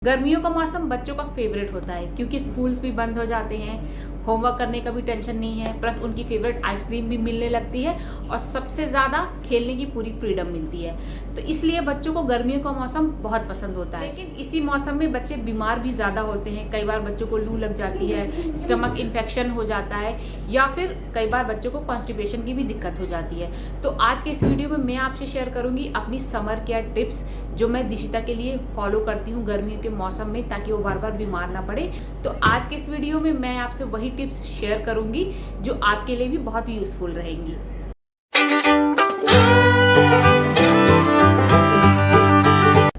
गर्मियों का मौसम बच्चों का फेवरेट होता है क्योंकि स्कूल्स भी बंद हो जाते हैं, होमवर्क करने का भी टेंशन नहीं है, प्लस उनकी फेवरेट आइसक्रीम भी मिलने लगती है और सबसे ज़्यादा खेलने की पूरी फ्रीडम मिलती है। तो इसलिए बच्चों को गर्मियों का मौसम बहुत पसंद होता है। लेकिन इसी मौसम में बच्चे बीमार भी ज़्यादा होते हैं। कई बार बच्चों को लू लग जाती है, स्टमक इन्फेक्शन हो जाता है या फिर कई बार बच्चों को कॉन्स्टिपेशन की भी दिक्कत हो जाती है। तो आज के इस वीडियो में मैं आपसे शेयर करूँगी अपनी समर केयर टिप्स जो मैं दिशिता के लिए फॉलो करती हूँ गर्मियों के मौसम में, ताकि वो बार बार बीमार ना पड़े। तो आज के इस वीडियो में मैं आपसे वही टिप्स शेयर करूंगी जो आपके लिए भी बहुत ही यूजफुल रहेंगी।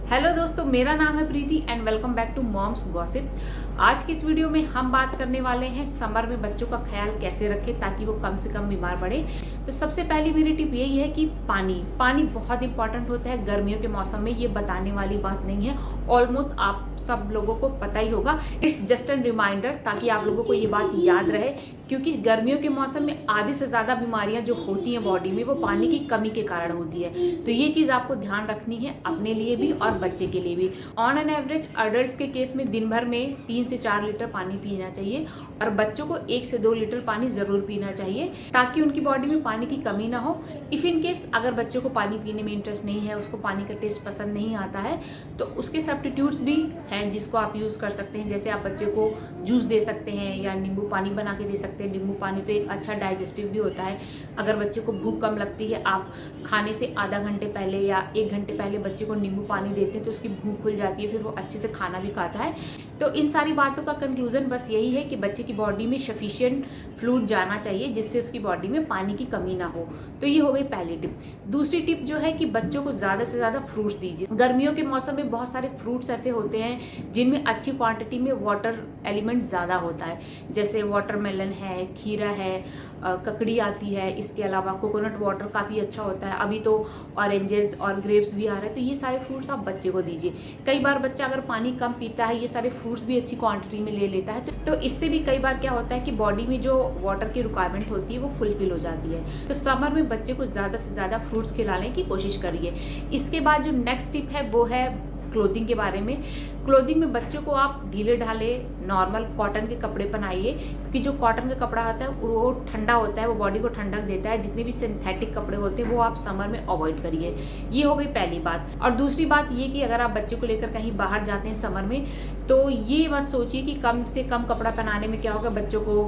हेलो दोस्तों, मेरा नाम है Preeti and welcome back to moms gossip. आज की इस वीडियो में हम बात करने वाले हैं समर में बच्चों का ख्याल कैसे रखें ताकि वो कम से कम बीमार पड़े। तो सबसे पहली मेरी टिप यही है कि पानी बहुत इंपॉर्टेंट होता है गर्मियों के मौसम में। ये बताने वाली बात नहीं है, ऑलमोस्ट आप सब लोगों को पता ही होगा। इट्स जस्ट एन रिमाइंडर ताकि आप लोगों को ये बात याद रहे, क्योंकि गर्मियों के मौसम में आधी से ज़्यादा बीमारियां जो होती हैं बॉडी में वो पानी की कमी के कारण होती है। तो ये चीज़ आपको ध्यान रखनी है अपने लिए भी और बच्चे के लिए भी। ऑन एन एवरेज अडल्ट के केस में दिन भर में 3 से 4 लीटर पानी पीना चाहिए और बच्चों को 1 से 2 लीटर पानी जरूर पीना चाहिए ताकि उनकी बॉडी में पानी की कमी ना हो। इफ इन केस अगर बच्चों को पानी पीने में इंटरेस्ट नहीं है, उसको पानी का टेस्ट पसंद नहीं आता है, तो उसके सब्स्टिट्यूट्स भी हैं जिसको आप यूज़ कर सकते हैं। जैसे आप बच्चे को जूस दे सकते हैं या नींबू पानी बना के दे सकते हैं। नींबू पानी तो एक अच्छा डाइजेस्टिव भी होता है। अगर बच्चे को भूख कम लगती है, आप खाने से आधा घंटे पहले या 1 घंटे पहले बच्चे को नींबू पानी देते हैं तो उसकी भूख खुल जाती है, फिर वो अच्छे से खाना भी खाता है। तो इन सारी बातों का कंक्लूजन बस यही है कि बच्चे की बॉडी में सफिशिएंट फ्लूइड जाना चाहिए जिससे उसकी बॉडी में पानी की कमी ना हो। तो ये हो गई पहली टिप। दूसरी टिप जो है कि बच्चों को ज़्यादा से ज़्यादा फ्रूट्स दीजिए। गर्मियों के मौसम में बहुत सारे फ्रूट्स ऐसे होते हैं जिनमें अच्छी क्वांटिटी में वाटर एलिमेंट ज़्यादा होता है, जैसे वाटरमेलन है, खीरा है, ककड़ी आती है। इसके अलावा कोकोनट वाटर काफ़ी अच्छा होता है। अभी तो ऑरेंजेस और ग्रेप्स भी आ रहे हैं। तो ये सारे फ्रूट्स आप बच्चे को दीजिए। कई बार बच्चा अगर पानी कम पीता है, ये सारे फ्रूट्स भी अच्छी क्वांटिटी में ले लेता है तो इससे भी कई बार क्या होता है कि बॉडी में जो वाटर की रिक्वायरमेंट होती है वो फुलफिल हो जाती है। तो समर में बच्चे को ज़्यादा से ज़्यादा फ्रूट्स खिलाने की कोशिश करिए। इसके बाद जो नेक्स्ट टिप है वो है क्लोथिंग के बारे में। क्लोथिंग में बच्चों को आप ढीले ढाले नॉर्मल कॉटन के कपड़े पहनाइए, क्योंकि जो कॉटन का कपड़ा होता है वो ठंडा होता है, वो बॉडी को ठंडक देता है। जितने भी सिंथेटिक कपड़े होते हैं वो आप समर में अवॉइड करिए। ये हो गई पहली बात। और दूसरी बात ये कि अगर आप बच्चे को लेकर कहीं बाहर जाते हैं समर में, तो ये मत सोचिए कि कम से कम कपड़ा पहनाने में क्या होगा, बच्चों को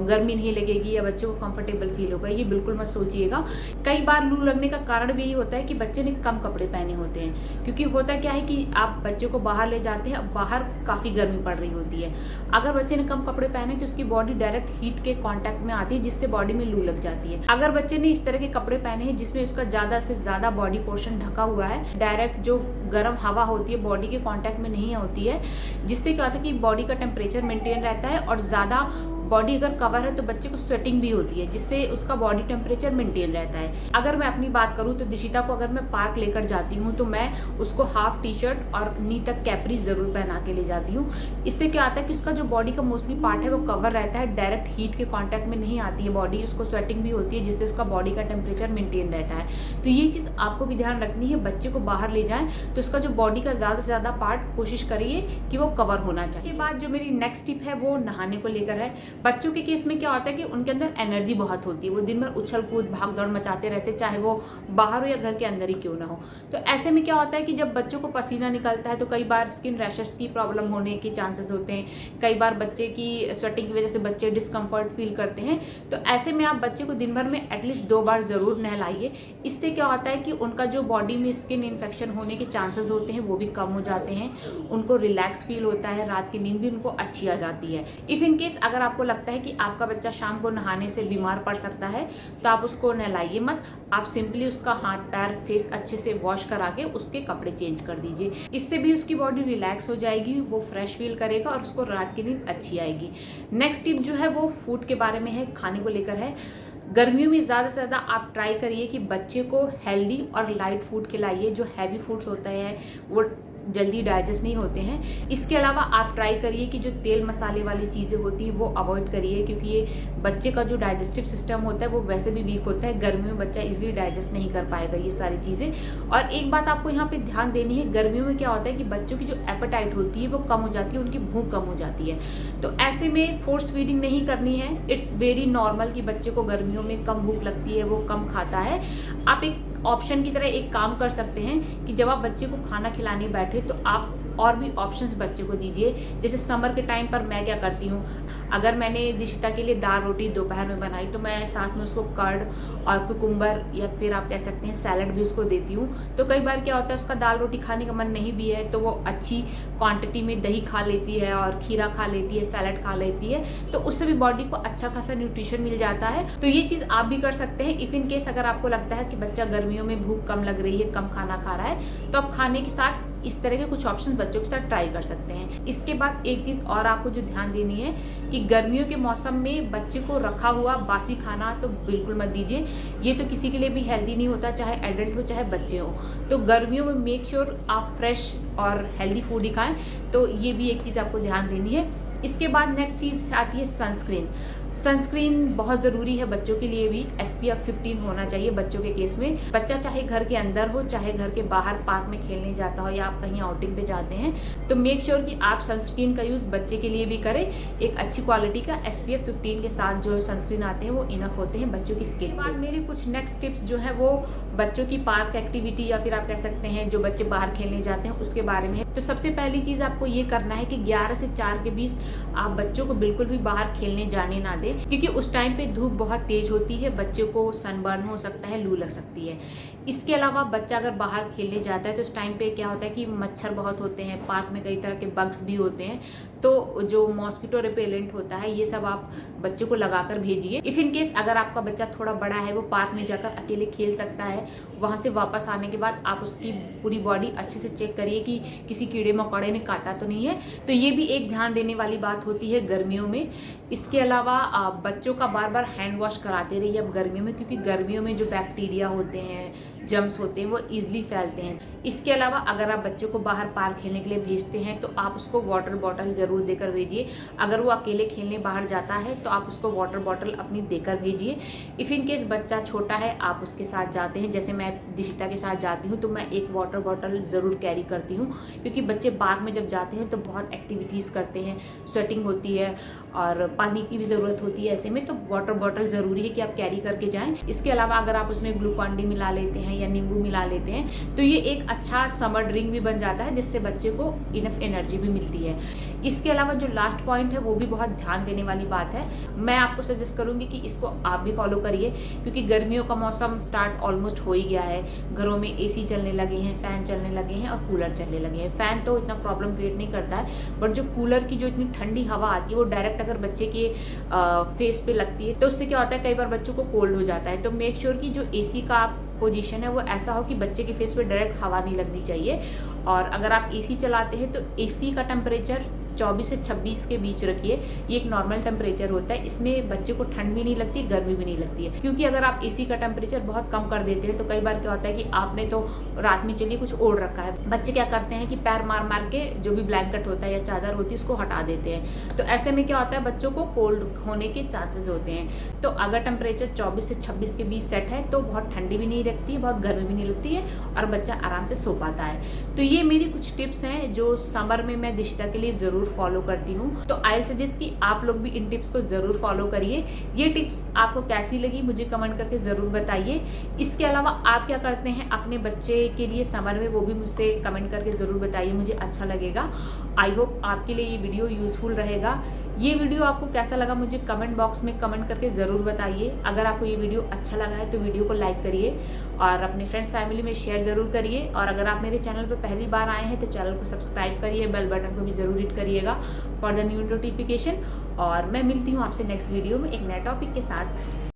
गर्मी नहीं लगेगी या बच्चों को कंफर्टेबल फील होगा। ये बिल्कुल मत सोचिएगा। कई बार लू लगने का कारण भी यही होता है कि बच्चे ने कम कपड़े पहने होते हैं, क्योंकि होता क्या है कि आप बच्चों को बाहर ले जाते हैं, अब बाहर काफ़ी गर्मी पड़ रही होती है। अगर बच्चे ने कम कपड़े पहने तो उसकी बॉडी डायरेक्ट हीट के कांटेक्ट में आती है, जिससे बॉडी में लू लग जाती है। अगर बच्चे ने इस तरह के कपड़े पहने हैं जिसमें उसका ज़्यादा से ज़्यादा बॉडी पोर्शन ढका हुआ है, डायरेक्ट जो गर्म हवा होती है बॉडी के कांटेक्ट में नहीं होती है, जिससे क्या होता है कि बॉडी का टेम्परेचर मेंटेन रहता है और ज़्यादा बॉडी अगर कवर है तो बच्चे को स्वेटिंग भी होती है, जिससे उसका बॉडी टेम्परेचर मेंटेन रहता है। अगर मैं अपनी बात करूँ तो दिशिता को अगर मैं पार्क लेकर जाती हूँ तो मैं उसको हाफ टी शर्ट और नी तक कैपरी ज़रूर पहना के ले जाती हूँ। इससे क्या आता है कि उसका जो बॉडी का मोस्टली पार्ट है वो कवर रहता है, डायरेक्ट हीट के कॉन्टैक्ट में नहीं आती है बॉडी, उसको स्वेटिंग भी होती है, जिससे उसका बॉडी का टेम्परेचर मेंटेन रहता है। तो ये चीज़ आपको भी ध्यान रखनी है। बच्चे को बाहर ले जाएं तो उसका जो बॉडी का ज़्यादा से ज़्यादा पार्ट कोशिश करिए कि वो कवर होना चाहिए। इसके बाद जो मेरी नेक्स्ट टिप है वो नहाने को लेकर है। बच्चों के केस में क्या होता है कि उनके अंदर एनर्जी बहुत होती है, वो दिन भर उछल कूद भाग दौड़ मचाते रहते हैं, चाहे वो बाहर हो या घर के अंदर ही क्यों ना हो। तो ऐसे में क्या होता है कि जब बच्चों को पसीना निकलता है तो कई बार स्किन रैशेस की प्रॉब्लम होने के चांसेस होते हैं। कई बार बच्चे की स्वेटिंग की वजह से बच्चे डिस्कम्फर्ट फील करते हैं। तो ऐसे में आप बच्चे को दिन भर में एटलीस्ट 2 बार ज़रूर नहलाइए। इससे क्या होता है कि उनका जो बॉडी में स्किन इन्फेक्शन होने के चांसेस होते हैं वो भी कम हो जाते हैं, उनको रिलैक्स फील होता है, रात की नींद भी उनको अच्छी आ जाती है। इफ़ इन केस अगर आपको लगता है कि आपका बच्चा शाम को नहाने से बीमार पड़ सकता है तो आप उसको नहलाइए मत। आप सिंपली उसका हाथ पैर फेस अच्छे से वॉश करा के उसके कपड़े चेंज कर दीजिए। इससे भी उसकी बॉडी रिलैक्स हो जाएगी, वो फ्रेश फील करेगा और उसको रात की नींद अच्छी आएगी। नेक्स्ट टिप जो है वो फूड के बारे में है, खाने को लेकर है। गर्मियों में ज़्यादा से ज़्यादा आप ट्राई करिए कि बच्चे को हेल्दी और लाइट फूड खिलाइए। जो हैवी फूड्स होते हैं वो जल्दी डाइजेस्ट नहीं होते हैं। इसके अलावा आप ट्राई करिए कि जो तेल मसाले वाली चीज़ें होती हैं वो अवॉइड करिए, क्योंकि ये बच्चे का जो डाइजेस्टिव सिस्टम होता है वो वैसे भी वीक होता है। गर्मियों में बच्चा इजीली डाइजेस्ट नहीं कर पाएगा ये सारी चीज़ें। और एक बात आपको यहाँ पे ध्यान देनी है, गर्मियों में क्या होता है कि बच्चों की जो एपेटाइट होती है वो कम हो जाती है, उनकी भूख कम हो जाती है। तो ऐसे में फोर्स फीडिंग नहीं करनी है। इट्स वेरी नॉर्मल कि बच्चे को गर्मियों में कम भूख लगती है, वो कम खाता है। आप एक ऑप्शन की तरह एक काम कर सकते हैं कि जब आप बच्चे को खाना खिलाने बैठे तो आप और भी ऑप्शंस बच्चे को दीजिए। जैसे समर के टाइम पर मैं क्या करती हूँ, अगर मैंने दिशिता के लिए दाल रोटी दोपहर में बनाई तो मैं साथ में उसको कर्ड और कुकुम्बर या फिर आप कह सकते हैं सैलड भी उसको देती हूँ। तो कई बार क्या होता है उसका दाल रोटी खाने का मन नहीं भी है तो वो अच्छी क्वांटिटी में दही खा लेती है और खीरा खा लेती है, सैलड खा लेती है, तो उससे भी बॉडी को अच्छा खासा न्यूट्रिशन मिल जाता है। तो ये चीज़ आप भी कर सकते हैं। इफ इन केस अगर आपको लगता है कि बच्चा गर्मियों में भूख कम लग रही है, कम खाना खा रहा है, तो आप खाने के साथ इस तरह के कुछ ऑप्शंस बच्चों के साथ ट्राई कर सकते हैं। इसके बाद एक चीज़ और आपको जो ध्यान देनी है कि गर्मियों के मौसम में बच्चे को रखा हुआ बासी खाना तो बिल्कुल मत दीजिए। ये तो किसी के लिए भी हेल्दी नहीं होता, चाहे एडल्ट हो चाहे बच्चे हो। तो गर्मियों में मेक श्योर आप फ्रेश और हेल्दी फूड ही खाएं। तो ये भी एक चीज़ आपको ध्यान देनी है। इसके बाद नेक्स्ट चीज़ आती है सनस्क्रीन। सनस्क्रीन बहुत ज़रूरी है बच्चों के लिए भी। SPF 15 होना चाहिए बच्चों के केस में। बच्चा चाहे घर के अंदर हो चाहे घर के बाहर पार्क में खेलने जाता हो या आप कहीं आउटिंग पे जाते हैं, तो मेक श्योर कि आप सनस्क्रीन का यूज़ बच्चे के लिए भी करें। एक अच्छी क्वालिटी का SPF 15 के साथ जो सनस्क्रीन आते हैं वो इनफ होते हैं बच्चों की स्किन। बाद मेरी कुछ नेक्स्ट टिप्स जो है वो बच्चों की पार्क एक्टिविटी या फिर आप कह सकते हैं जो बच्चे बाहर खेलने जाते हैं उसके बारे में है। तो सबसे पहली चीज़ आपको ये करना है कि 11 से 4 के बीच आप बच्चों को बिल्कुल भी बाहर खेलने जाने ना दें, क्योंकि उस टाइम पे धूप बहुत तेज होती है, बच्चे को सनबर्न हो सकता है, लू लग सकती है। इसके अलावा बच्चा अगर बाहर खेलने जाता है तो उस टाइम पे क्या होता है कि मच्छर बहुत होते हैं, पार्क में कई तरह के बग्स भी होते हैं, तो जो मॉस्किटो रिपेलेंट होता है ये सब आप बच्चे को लगाकर भेजिए। इफ इन केस अगर आपका बच्चा थोड़ा बड़ा है, वो पार्क में जाकर अकेले खेल सकता है, वहाँ से वापस आने के बाद आप उसकी पूरी बॉडी अच्छे से चेक करिए कि किसी कीड़े मकोड़े ने काटा तो नहीं है। तो ये भी एक ध्यान देने वाली बात होती है गर्मियों में। इसके अलावा बच्चों का बार बार हैंड वॉश कराते रहिए अब गर्मियों में, क्योंकि गर्मियों में जो बैक्टीरिया होते हैं, जर्म्स होते हैं, वो ईजिली फैलते हैं। इसके अलावा अगर आप बच्चों को बाहर पार्क खेलने के लिए भेजते हैं तो आप उसको वाटर बॉटल ज़रूर देकर भेजिए। अगर वो अकेले खेलने बाहर जाता है तो आप उसको वाटर बॉटल अपनी देकर भेजिए। इफ़ इन केस बच्चा छोटा है, आप उसके साथ जाते हैं, जैसे मैं दिशिता के साथ जाती हूँ तो मैं एक वाटर बॉटल ज़रूर कैरी करती हूँ, क्योंकि बच्चे पार्क में जब जाते हैं तो बहुत एक्टिविटीज़ करते हैं, स्वेटिंग होती है और पानी की भी ज़रूरत होती है। ऐसे में तो वाटर बॉटल ज़रूरी है कि आप कैरी करके जाएँ। इसके अलावा अगर आप उसमें ग्लूकॉन डी मिला लेते हैं या नींबू मिला लेते हैं तो ये एक अच्छा समर ड्रिंक भी बन जाता है, जिससे बच्चे को इनफ एनर्जी भी मिलती है। इसके अलावा जो लास्ट पॉइंट है वो भी बहुत ध्यान देने वाली बात है। मैं आपको सजेस्ट करूंगी कि इसको आप भी फॉलो करिए, क्योंकि गर्मियों का मौसम स्टार्ट ऑलमोस्ट हो ही गया है। घरों में AC चलने लगे हैं, फ़ैन चलने लगे हैं और कूलर चलने लगे हैं। फ़ैन तो इतना प्रॉब्लम क्रिएट नहीं करता है, बट जो कूलर की जो इतनी ठंडी हवा आती है वो डायरेक्ट अगर बच्चे के फेस पे लगती है तो उससे क्या होता है, कई बार बच्चों को कोल्ड हो जाता है। तो मेक श्योर कि जो AC का पोजीशन है वो ऐसा हो कि बच्चे के फेस पे डायरेक्ट हवा नहीं लगनी चाहिए। और अगर आप AC चलाते हैं तो AC का टेम्परेचर 24 से 26 के बीच रखिए। ये एक नॉर्मल टेम्परेचर होता है, इसमें बच्चे को ठंड भी नहीं लगती, गर्मी भी नहीं लगती है। क्योंकि अगर आप AC का टेम्परेचर बहुत कम कर देते हैं तो कई बार क्या होता है कि आपने तो रात में चलिए कुछ ओढ़ रखा है, बच्चे क्या करते हैं कि पैर मार मार के जो भी ब्लैंकेट होता है या चादर होती है उसको हटा देते हैं। तो ऐसे में क्या होता है, बच्चों को कोल्ड होने के चांसेस होते हैं। तो अगर टेम्परेचर 24 से 26 के बीच सेट है तो बहुत ठंडी भी नहीं लगती है, बहुत गर्मी भी नहीं लगती है और बच्चा आराम से सो पाता है। तो ये मेरी कुछ टिप्स हैं जो समर में मैं दिशिता के लिए ज़रूर फॉलो करती हूँ। तो आई सजेस्ट कि आप लोग भी इन टिप्स को ज़रूर फॉलो करिए। ये टिप्स आपको कैसी लगी मुझे कमेंट करके ज़रूर बताइए। इसके अलावा आप क्या करते हैं अपने बच्चे के लिए समर में, वो भी मुझसे कमेंट करके ज़रूर बताइए, मुझे अच्छा लगेगा। आई होप आपके लिए ये वीडियो यूज़फुल रहेगा। ये वीडियो आपको कैसा लगा मुझे कमेंट बॉक्स में कमेंट करके ज़रूर बताइए। अगर आपको ये वीडियो अच्छा लगा है तो वीडियो को लाइक करिए और अपने फ्रेंड्स फैमिली में शेयर ज़रूर करिए। और अगर आप मेरे चैनल पर पहली बार आए हैं तो चैनल को सब्सक्राइब करिए, बेल बटन को भी ज़रूर हिट करिएगा फॉर द न्यू नोटिफिकेशन। और मैं मिलती हूँ आपसे नेक्स्ट वीडियो में एक नए टॉपिक के साथ।